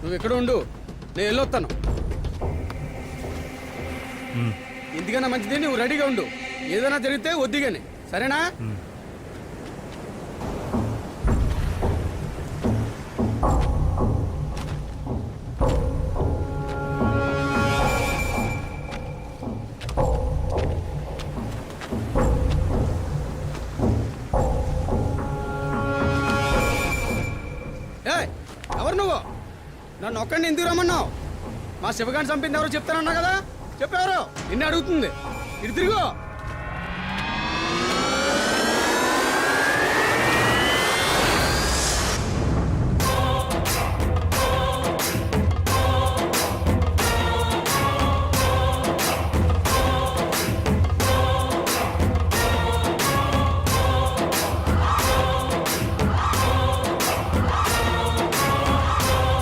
నువ్వు ఎక్కడ ఉండు, నేను వెళ్ళొస్తాను. ఎందుకన్నా మంచిది, నువ్వు రెడీగా ఉండు. ఏదైనా జరిగితే వద్దిగానే, సరేనా? ఎవరు నువ్వు? నన్ను ఒక్కడిని ఎందుకు రమ్మన్నావు? మా శివగాన్ని చంపింది ఎవరో చెప్తానన్నా కదా, చెప్పేవారు నిన్నే అడుగుతుంది. ఇటు తిరుగు.